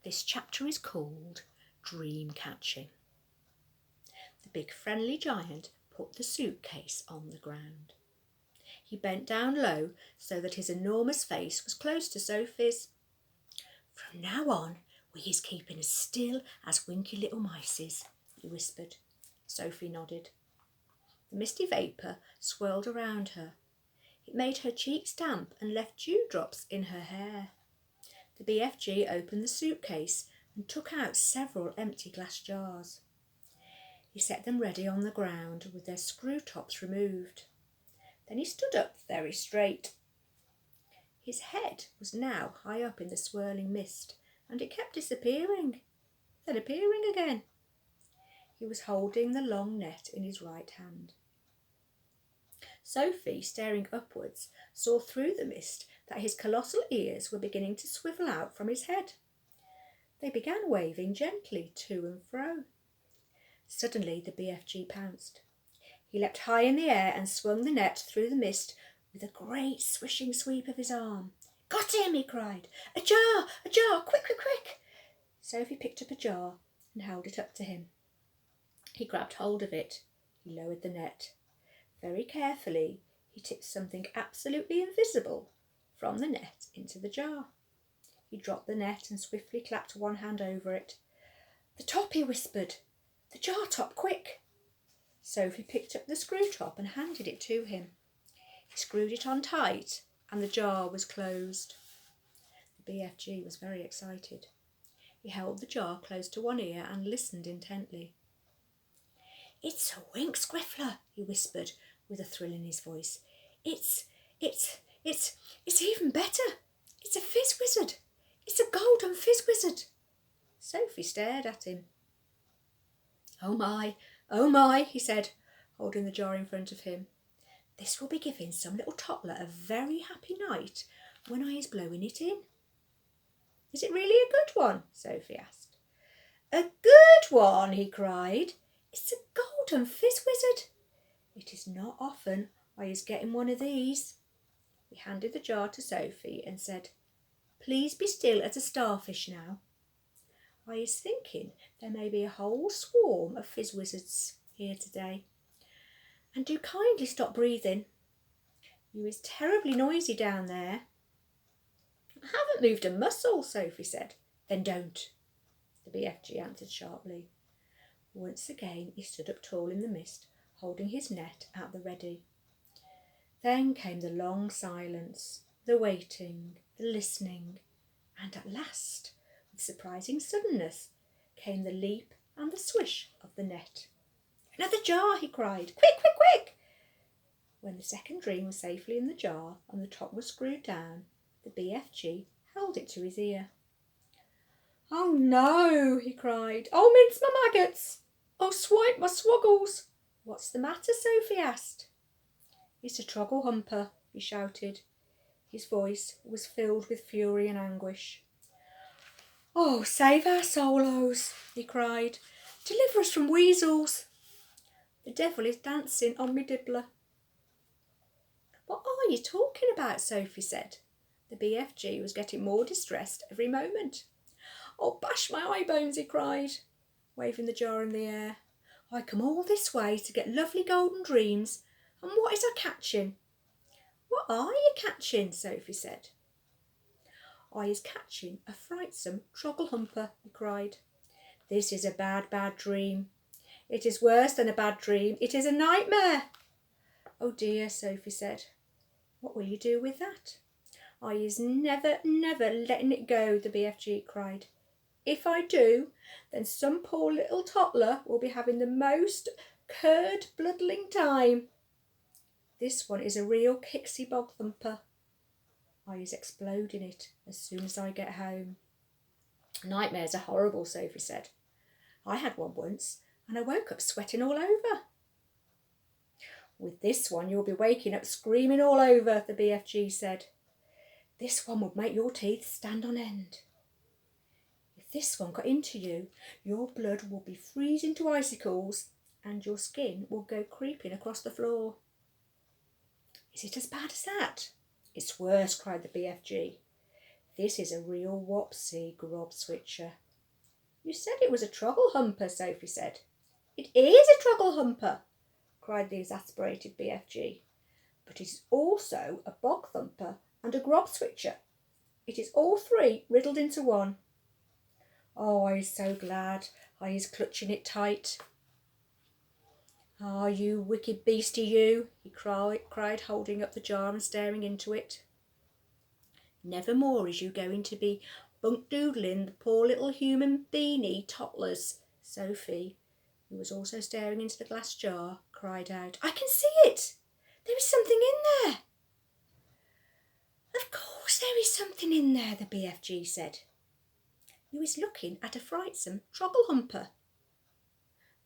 This chapter is called Dream Catching. The big friendly giant put the suitcase on the ground. He bent down low so that his enormous face was close to Sophie's. "From now on, we is keeping as still as winky little mices," he whispered. Sophie nodded. The misty vapour swirled around her. It made her cheeks damp and left dewdrops in her hair. The BFG opened the suitcase and took out several empty glass jars. He set them ready on the ground with their screw tops removed. Then he stood up very straight. His head was now high up in the swirling mist, and it kept disappearing, then appearing again. He was holding the long net in his right hand. Sophie, staring upwards, saw through the mist that his colossal ears were beginning to swivel out from his head. They began waving gently to and fro. Suddenly the BFG pounced. He leapt high in the air and swung the net through the mist with a great swishing sweep of his arm. "Got him!" he cried. "A jar! A jar! Quick, quick, quick!" Sophie picked up a jar and held it up to him. He grabbed hold of it. He lowered the net. Very carefully, he tipped something absolutely invisible from the net into the jar. He dropped the net and swiftly clapped one hand over it. "The top," he whispered. "The jar top, quick!" Sophie picked up the screw top and handed it to him. He screwed it on tight and the jar was closed. The BFG was very excited. He held the jar close to one ear and listened intently. "It's a wink squiffler," he whispered with a thrill in his voice. It's even better. It's a fizz wizard. It's a golden fizz wizard." Sophie stared at him. Oh my," he said, holding the jar in front of him. "This will be giving some little toddler a very happy night when I is blowing it in." "Is it really a good one?" Sophie asked. "A good one," he cried. "It's a golden fizz wizard. It is not often I is getting one of these." He handed the jar to Sophie and said, "Please be still as a starfish now. I is thinking there may be a whole swarm of fizz wizards here today. And do kindly stop breathing. You is terribly noisy down there." "I haven't moved a muscle," Sophie said. "Then don't," the BFG answered sharply. Once again he stood up tall in the mist, holding his net at the ready. Then came the long silence, the waiting, the listening, and at last, with surprising suddenness, came the leap and the swish of the net. "Another jar!" he cried. "Quick, quick, quick!" When the second dream was safely in the jar and the top was screwed down, the BFG held it to his ear. "Oh no!" he cried. "Oh, mince my maggots! Oh, swipe my swoggles!" "What's the matter?" Sophie asked. "It's a troggle humper," he shouted. His voice was filled with fury and anguish. "Oh, save our solos!" he cried. "Deliver us from weasels! The devil is dancing on me dibbler." "What are you talking about?" Sophie said. The BFG was getting more distressed every moment. "Oh, bash my eye bones!" he cried, waving the jar in the air. "I come all this way to get lovely golden dreams, and what is I catching?" "What are you catching?" Sophie said. "I is catching a frightsome troggle humper," he cried. "This is a bad, bad dream. It is worse than a bad dream. It is a nightmare." "Oh dear," Sophie said. "What will you do with that?" "I is never, never letting it go," the BFG cried. "If I do, then some poor little toddler will be having the most curd-bloodling time. This one is a real kixie bog thumper. I is exploding it as soon as I get home." "Nightmares are horrible," Sophie said. "I had one once and I woke up sweating all over." "With this one you'll be waking up screaming all over," the BFG said. "This one would make your teeth stand on end. If this one got into you, your blood will be freezing to icicles and your skin will go creeping across the floor." "Is it as bad as that?" "It's worse," cried the BFG. This is a real wopsy, Grob Switcher. You said it was a troggle humper, Sophie said. It is a troggle humper, cried the exasperated BFG. But it is also a bog thumper and a grob switcher. It is all three riddled into one. Oh, I is so glad. I is clutching it tight. Ah, you wicked beastie, you, he cried, holding up the jar and staring into it. Never more is you going to be bunk-doodling the poor little human beanie toddlers. Sophie, who was also staring into the glass jar, cried out, I can see it! There is something in there! Of course there is something in there, the BFG said. You is looking at a frightsome troggle humper.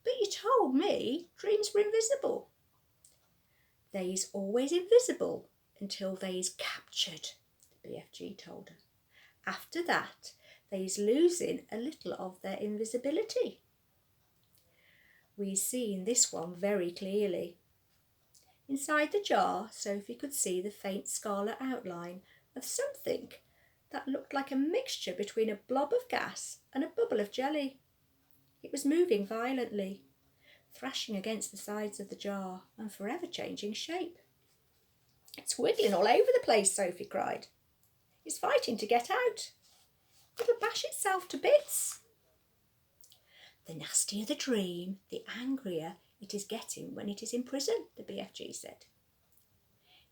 But you told me dreams were invisible. They is always invisible until they is captured, the BFG told her. After that, they is losing a little of their invisibility. We seen this one very clearly. Inside the jar, Sophie could see the faint scarlet outline of something that looked like a mixture between a blob of gas and a bubble of jelly. It was moving violently, thrashing against the sides of the jar and forever changing shape. It's wiggling all over the place, Sophie cried. It's fighting to get out. It'll bash itself to bits. The nastier the dream, the angrier it is getting when it is in prison, the BFG said.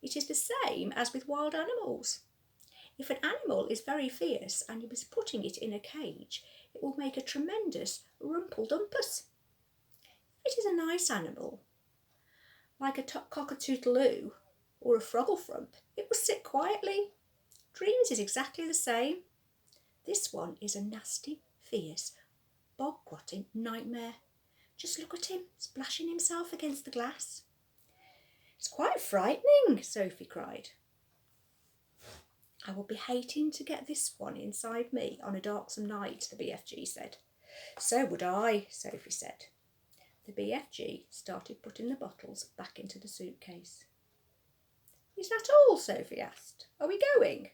It is the same as with wild animals. If an animal is very fierce and you are putting it in a cage, it will make a tremendous rumple-dumpus. If it is a nice animal, like a cockatoodle or a froggle-frump, it will sit quietly. Dreams is exactly the same. This one is a nasty, fierce, bog-rotting nightmare. Just look at him, splashing himself against the glass. It's quite frightening, Sophie cried. I will be hating to get this one inside me on a darksome night, the BFG said. So would I, Sophie said. The BFG started putting the bottles back into the suitcase. Is that all? Sophie asked. Are we going?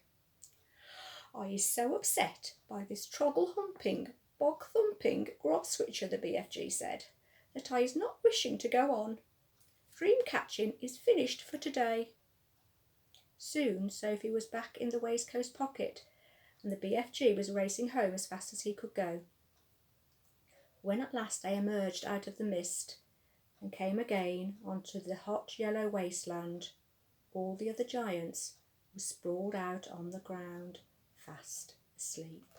I is so upset by this troggle-humping, bog-thumping grob switcher, the BFG said, that I is not wishing to go on. Dream catching is finished for today. Soon Sophie was back in the waistcoat pocket and the BFG was racing home as fast as he could go. When at last they emerged out of the mist and came again onto the hot yellow wasteland, all the other giants were sprawled out on the ground, fast asleep.